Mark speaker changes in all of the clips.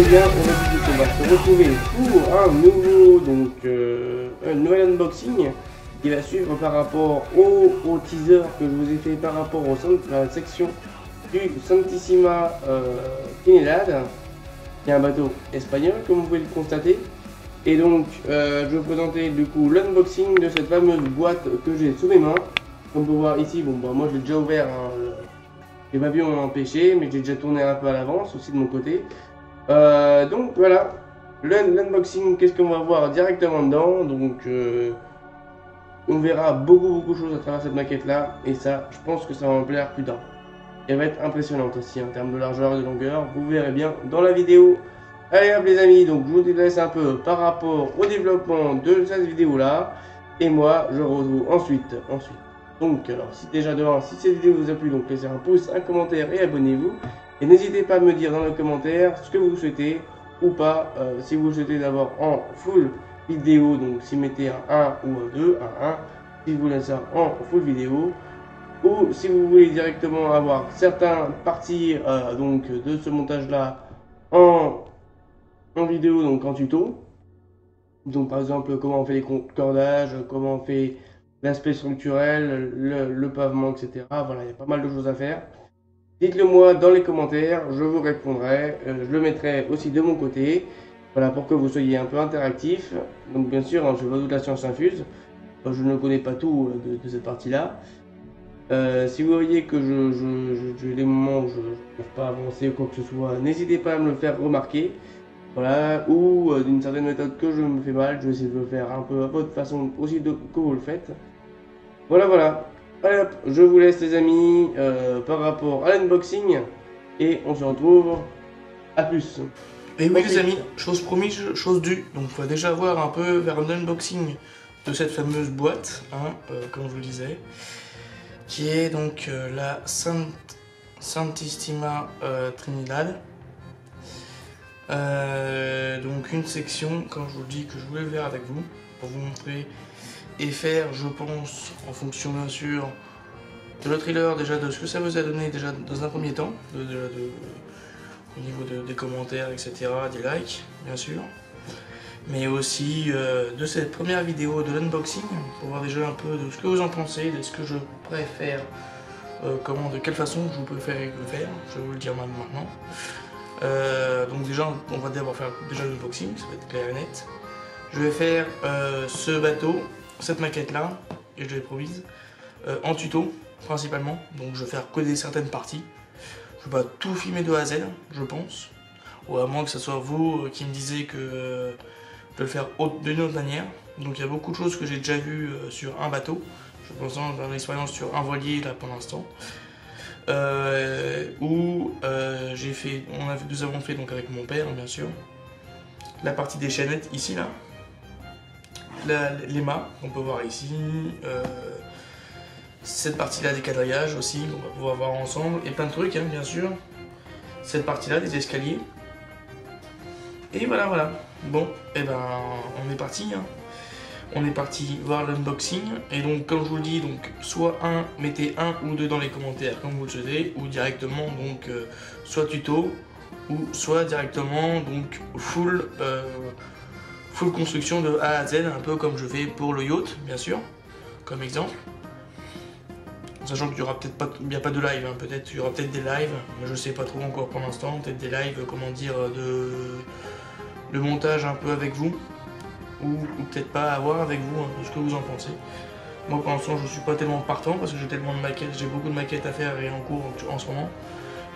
Speaker 1: bien, on va se retrouver pour un nouveau, un nouvel unboxing qui va suivre par rapport au teaser que je vous ai fait par rapport à la section du Santissima Trinidad, qui est un bateau espagnol comme vous pouvez le constater. Et donc je vais vous présenter du coup l'unboxing de cette fameuse boîte que j'ai sous mes mains. Comme on peut voir ici, bon bah moi je l'ai déjà ouvert, hein, les papillons m'ont empêché, mais j'ai déjà tourné un peu à l'avance aussi de mon côté. Donc voilà, l'unboxing, qu'est-ce qu'on va voir directement dedans. Donc on verra beaucoup de choses à travers cette maquette là, et ça je pense que ça va me plaire plus tard. Elle va être impressionnante aussi en termes de largeur et de longueur, vous verrez bien dans la vidéo. Allez hop les amis, donc je vous laisse un peu par rapport au développement de cette vidéo là, et moi je retrouve ensuite. Donc alors si déjà devant, si cette vidéo vous a plu, donc laissez un pouce, un commentaire et abonnez-vous. Et n'hésitez pas à me dire dans les commentaires ce que vous souhaitez ou pas, si vous souhaitez d'avoir en full vidéo, donc si vous mettez un 1 ou un 2, un 1, si vous voulez ça en full vidéo, ou si vous voulez directement avoir certaines parties donc de ce montage là en vidéo, donc en tuto. Donc par exemple comment on fait les cordages, comment on fait l'aspect structurel, le pavement, etc. Voilà, il y a pas mal de choses à faire. Dites-le moi dans les commentaires, je vous répondrai, je le mettrai aussi de mon côté, voilà, pour que vous soyez un peu interactif. Donc bien sûr, hein, je vais de la science infuse, je ne connais pas tout de cette partie-là. Si vous voyez que j'ai des moments où je n'arrive pas à avancer ou quoi que ce soit, n'hésitez pas à me le faire remarquer. Voilà, ou d'une certaine méthode que je me fais mal, je vais essayer de le faire un peu à votre façon aussi que vous le faites. Voilà. Allez hop, je vous laisse les amis par rapport à l'unboxing et on se retrouve à plus.
Speaker 2: Et oui les amis, chose promise, chose due. Donc on va déjà voir un peu vers un unboxing de cette fameuse boîte, hein, comme je vous le disais, qui est donc la Santissima Trinidad. Donc une section, comme je vous le dis, que je voulais faire avec vous, pour vous montrer et faire, je pense, en fonction bien sûr de le trailer, déjà de ce que ça vous a donné déjà dans un premier temps, au niveau des commentaires, etc., des likes, bien sûr, mais aussi de cette première vidéo de l'unboxing, pour voir déjà un peu de ce que vous en pensez, de ce que je préfère, de quelle façon je vous préfère le faire, je vais vous le dire maintenant. Donc déjà, on va d'abord faire déjà l'unboxing, ça va être clair et net. Je vais faire ce bateau, cette maquette là, et je l'ai promise, en tuto principalement. Donc je vais faire coder certaines parties. Je vais pas tout filmer de A à Z, je pense. Ou à moins que ce soit vous qui me disiez que de le faire d'une autre manière. Donc il y a beaucoup de choses que j'ai déjà vues sur un bateau. Je pense dans l'expérience sur un voilier là pour l'instant. Où nous avons fait donc avec mon père bien sûr la partie des chaînettes ici là, les mâts qu'on peut voir ici, cette partie là des quadrillages aussi on va pouvoir voir ensemble et plein de trucs hein, bien sûr, cette partie là des escaliers et voilà. Bon et ben on est parti hein. On est parti voir l'unboxing et donc comme je vous le dis, donc soit mettez 1 ou 2 dans les commentaires comme vous le souhaitez, ou directement donc soit tuto ou soit directement donc full construction de A à Z, un peu comme je fais pour le yacht bien sûr, comme exemple. Sachant qu'il y aura peut-être pas, il n'y a pas de live, hein. Peut-être il y aura peut-être des lives, mais je sais pas trop encore pour l'instant, peut-être des lives, comment dire, de montage un peu avec vous. Ou peut-être pas à voir avec vous, hein, ce que vous en pensez. Moi pour l'instant je suis pas tellement partant parce que j'ai tellement de maquettes, j'ai beaucoup de maquettes à faire et en cours en ce moment.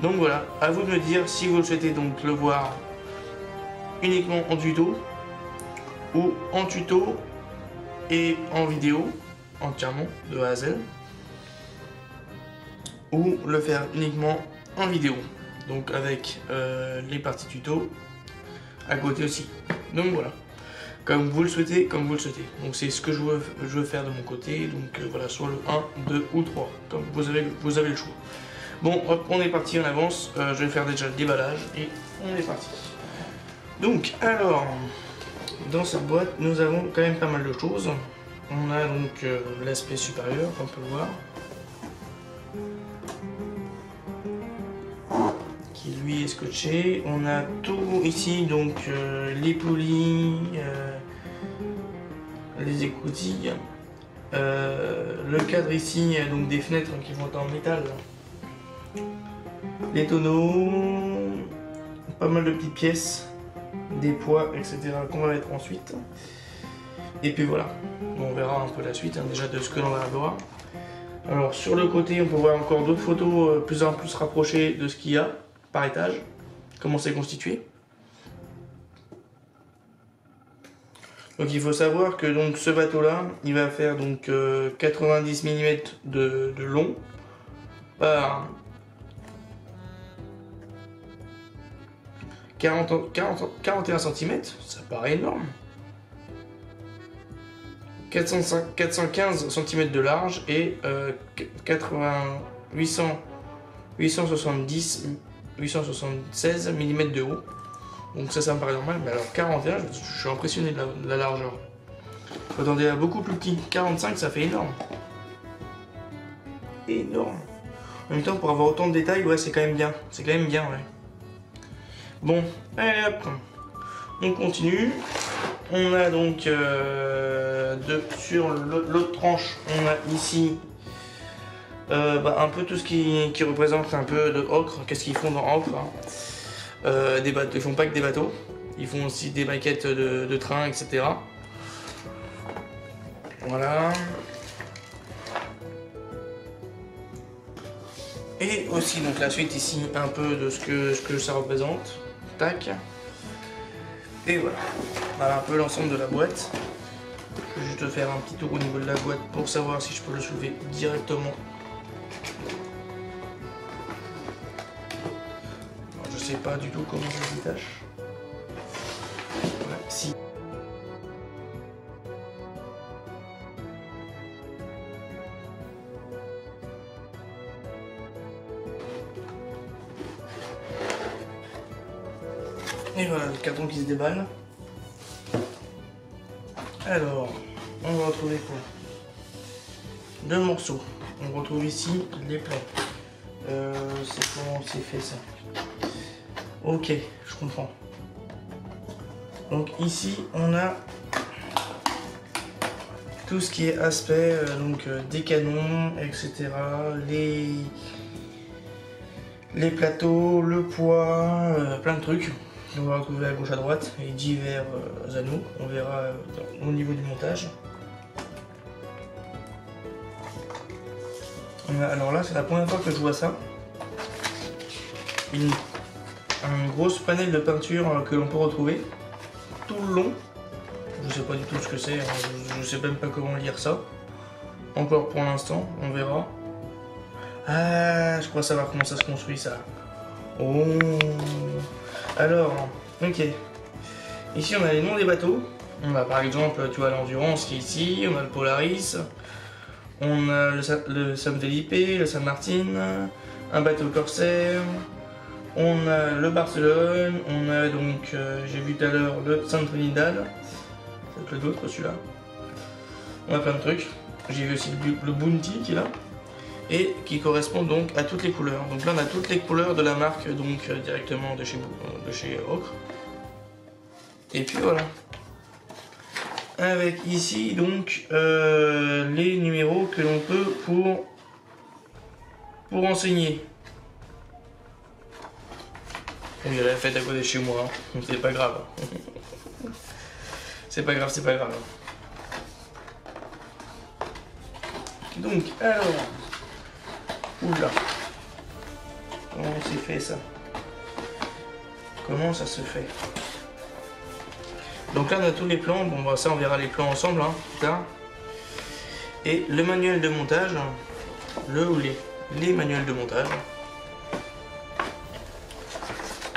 Speaker 2: Donc voilà, à vous de me dire si vous souhaitez donc le voir uniquement en tuto ou en tuto et en vidéo entièrement de A à Z, ou le faire uniquement en vidéo, donc avec les parties tuto à côté aussi. Donc voilà. Comme vous le souhaitez, Donc c'est ce que je veux faire de mon côté. Donc voilà, soit le 1, 2 ou 3. Comme vous avez le choix. Bon, hop, on est parti, on avance. Je vais faire déjà le déballage et on est parti. Donc, alors, dans cette boîte, nous avons quand même pas mal de choses. On a donc l'aspect supérieur, on peut le voir. qui lui est scotché. On a tout ici, donc les poulies, les écoutilles, le cadre ici, donc des fenêtres qui vont être en métal, les tonneaux, pas mal de petites pièces, des poids, etc. qu'on va mettre ensuite. Et puis voilà, on verra un peu la suite, hein, déjà de ce que l'on va avoir. Alors sur le côté, on peut voir encore d'autres photos plus en plus rapprochées de ce qu'il y a par étage, comment c'est constitué. Donc il faut savoir que donc ce bateau là, il va faire donc 90 mm de long par 41 cm, ça paraît énorme. 415 cm de large et 876 mm de haut. Donc ça me paraît normal, mais alors 41, je suis impressionné de la largeur. Faut attendre à beaucoup plus petit. 45, ça fait énorme. Énorme. En même temps, pour avoir autant de détails, ouais, c'est quand même bien. C'est quand même bien, ouais. Bon, allez hop. On continue. On a donc sur l'autre tranche, on a ici un peu tout ce qui représente un peu de ocre. Qu'est-ce qu'ils font dans ocre, hein. Des bateaux, ils font pas que des bateaux, ils font aussi des maquettes de trains, etc. Voilà. Et aussi donc la suite ici, un peu de ce que ça représente. Tac. Et voilà. Voilà un peu l'ensemble de la boîte. Je vais juste faire un petit tour au niveau de la boîte pour savoir si je peux le soulever directement. Alors, je sais pas du tout comment ça se détache. Voilà, si. Et voilà le carton qui se déballe. Alors, on va retrouver quoi? Deux morceaux. On retrouve ici les plans. C'est comment c'est fait ça? Ok, je comprends. Donc ici, on a tout ce qui est aspect des canons, etc. Les plateaux, le poids, plein de trucs. On va retrouver à gauche à droite et divers anneaux, on verra au niveau du montage. Alors là, c'est la première fois que je vois ça. Un gros panel de peinture que l'on peut retrouver tout le long. Je sais pas du tout ce que c'est, hein. Je sais même pas comment lire ça. Encore pour l'instant, on verra. Ah, je crois savoir comment ça se construit ça. Oh. Alors, ok. Ici, on a les noms des bateaux. On a par exemple, tu vois, l'Endurance qui est ici. On a le Polaris. On a le San Felipe, le San Martin. Un bateau corsaire. On a le Barcelone. On a donc, j'ai vu tout à l'heure, le San Trinidad. C'est le d'autre celui-là. On a plein de trucs. J'ai vu aussi le Bounty qui est là. Et qui correspond donc à toutes les couleurs. Donc là on a toutes les couleurs de la marque donc directement de chez Ocre. Et puis voilà. Avec ici donc les numéros que l'on peut pour enseigner. Il y a la fête à côté de chez moi, hein. C'est pas grave. C'est pas grave, c'est pas grave. Donc alors. Oula. Comment c'est fait ça? Comment ça se fait? Donc là on a tous les plans. Bon bah ça on verra les plans ensemble hein, plus tard. Et le manuel de montage. Les manuels de montage.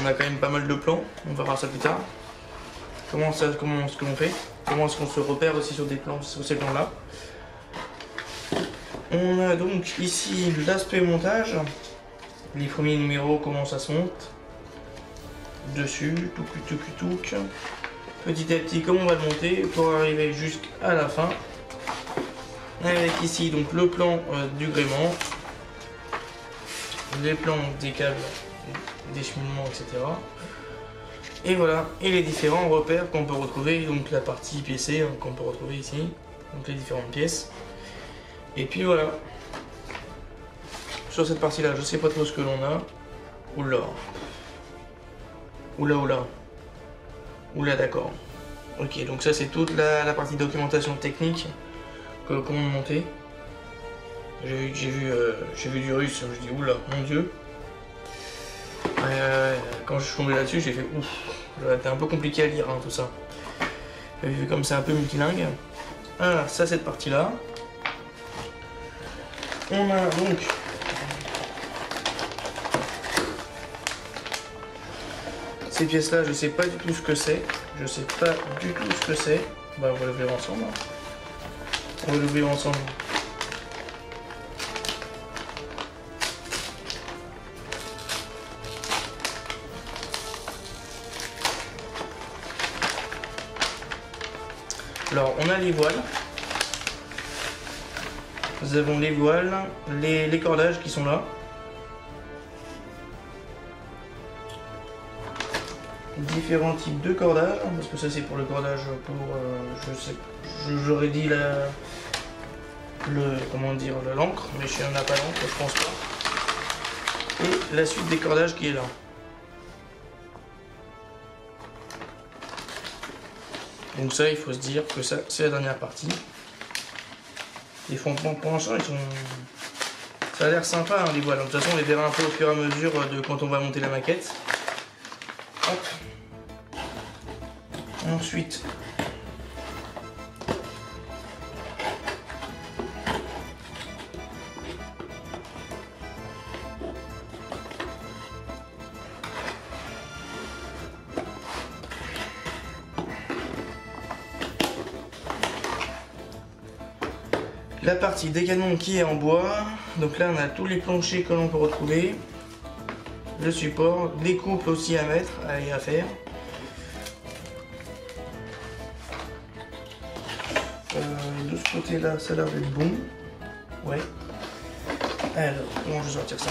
Speaker 2: On a quand même pas mal de plans. On verra ça plus tard. Comment est-ce que l'on fait? Comment est-ce qu'on se repère aussi sur des plans, sur ces plans là? On a donc ici l'aspect montage, les premiers numéros, comment ça se monte, dessus, touc. Petit à petit, comment on va le monter pour arriver jusqu'à la fin. Avec ici donc le plan du gréement, les plans des câbles des cheminements, etc. Et voilà, et les différents repères qu'on peut retrouver, donc la partie PC hein, qu'on peut retrouver ici, donc les différentes pièces. Et puis voilà. Sur cette partie-là, je sais pas trop ce que l'on a. Oula. Oula, d'accord. Ok, donc ça c'est toute la partie documentation technique comment monter. J'ai vu du russe, je dis oula, mon dieu. Quand je suis tombé là-dessus, j'ai fait ouf. C'était un peu compliqué à lire hein, tout ça. Vu comme c'est un peu multilingue. Voilà, ça cette partie-là. On a donc ces pièces-là, je sais pas du tout ce que c'est. Bah, on va l'ouvrir ensemble. Alors, on a les voiles. Nous avons les voiles, les cordages qui sont là. Différents types de cordages, parce que ça c'est pour le cordage pour, j'aurais dit l'encre, mais je n'en ai pas l'encre, je pense pas. Et la suite des cordages qui est là. Donc ça, il faut se dire que ça, c'est la dernière partie. Les fondements pour l'instant, ils sont... Ça a l'air sympa, hein, les voiles. De toute façon, on les verra un peu au fur et à mesure de quand on va monter la maquette. Hop. Ensuite, la partie des canons qui est en bois. Donc là, on a tous les planchers que l'on peut retrouver. Le support, des coupes aussi à mettre et à faire. De ce côté là, ça a l'air d'être bon. Ouais. Alors, comment je vais sortir ça?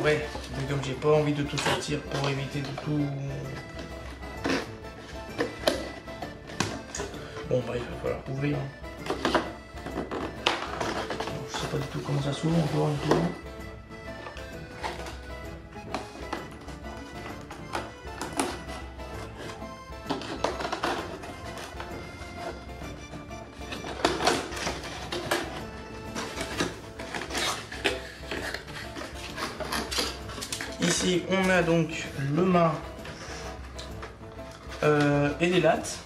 Speaker 2: Ouais, mais comme j'ai pas envie de tout sortir pour éviter de tout... Bon bref, il va falloir ouvrir. Je sais pas du tout comment ça s'ouvre encore une fois. Ici, on a donc le mât et les lattes.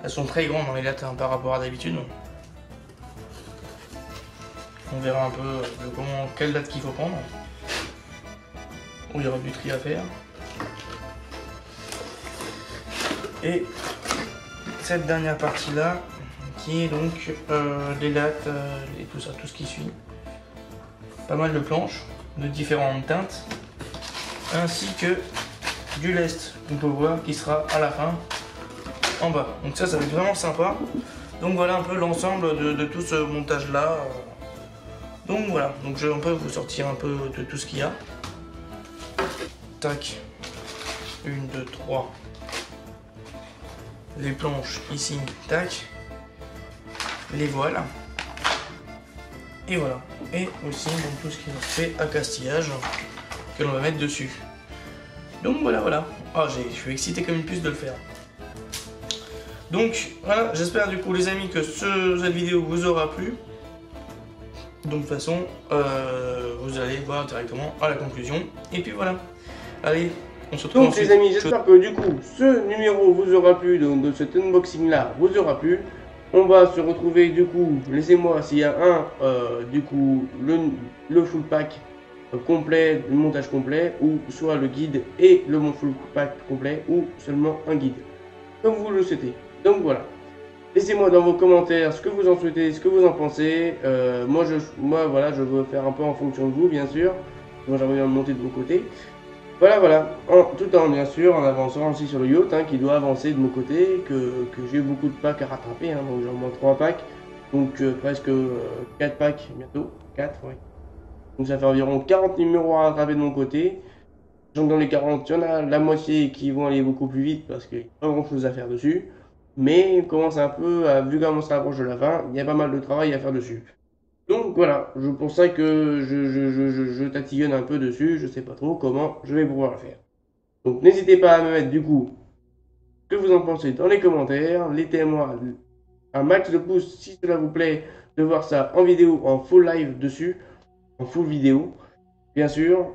Speaker 2: Elles sont très grandes, hein, les lattes, hein, par rapport à d'habitude. On verra un peu quelle latte qu'il faut prendre. Il y aura du tri à faire. Et cette dernière partie là, qui est donc les lattes et tout ça, tout ce qui suit. Pas mal de planches de différentes teintes, ainsi que du lest, on peut voir, qui sera à la fin en bas. Donc ça va être vraiment sympa. Donc voilà un peu l'ensemble de tout ce montage là. Donc voilà, donc je vais un peu vous sortir un peu de tout ce qu'il y a. Tac, 1, 2, 3. Les planches ici, tac. Les voiles. Et voilà. Et aussi donc, tout ce qui est fait à castillage que l'on va mettre dessus. Donc voilà. Ah, je suis excité comme une puce de le faire. Donc voilà, j'espère du coup les amis que cette vidéo vous aura plu. Donc de toute façon, vous allez voir directement à la conclusion. Et puis voilà. Allez, on se retrouve.
Speaker 1: Donc les amis, j'espère que du coup ce numéro vous aura plu, donc de cet unboxing là vous aura plu. On va se retrouver du coup, laissez-moi s'il y a du coup le full pack complet, le montage complet, ou soit le guide et le full pack complet, ou seulement un guide, comme vous le souhaitez. Donc voilà, laissez-moi dans vos commentaires ce que vous en souhaitez, ce que vous en pensez. Moi voilà, je veux faire un peu en fonction de vous, bien sûr. Moi j'aimerais bien me monter de vos côtés. Voilà, tout en bien sûr en avançant aussi sur le yacht, hein, qui doit avancer de mon côté, que j'ai beaucoup de packs à rattraper, hein, donc j'en manque 3 packs. Donc presque 4 packs bientôt. 4, ouais. Donc ça fait environ 40 numéros à rattraper de mon côté. Donc dans les 40, il y en a la moitié qui vont aller beaucoup plus vite parce qu'il n'y a pas grand chose à faire dessus. Mais on commence un peu, vu comment ça approche de la fin, il y a pas mal de travail à faire dessus. Donc voilà, c'est pour ça que je tatillonne un peu dessus, je sais pas trop comment je vais pouvoir le faire. Donc n'hésitez pas à me mettre du coup ce que vous en pensez dans les commentaires, laissez-moi un max de pouces si cela vous plaît de voir ça en vidéo, en full live dessus, en full vidéo, bien sûr.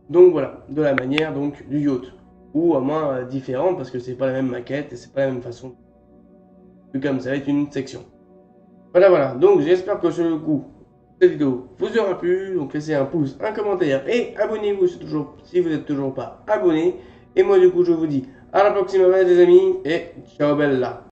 Speaker 1: Donc voilà, de la manière donc du yacht, ou à moins différente parce que c'est pas la même maquette et c'est pas la même façon. Vu comme ça va être une section. Voilà, donc j'espère que ce coup, cette vidéo vous aura plu. Donc laissez un pouce, un commentaire et abonnez-vous si vous n'êtes toujours pas abonné. Et moi du coup je vous dis à la prochaine les amis et ciao bella.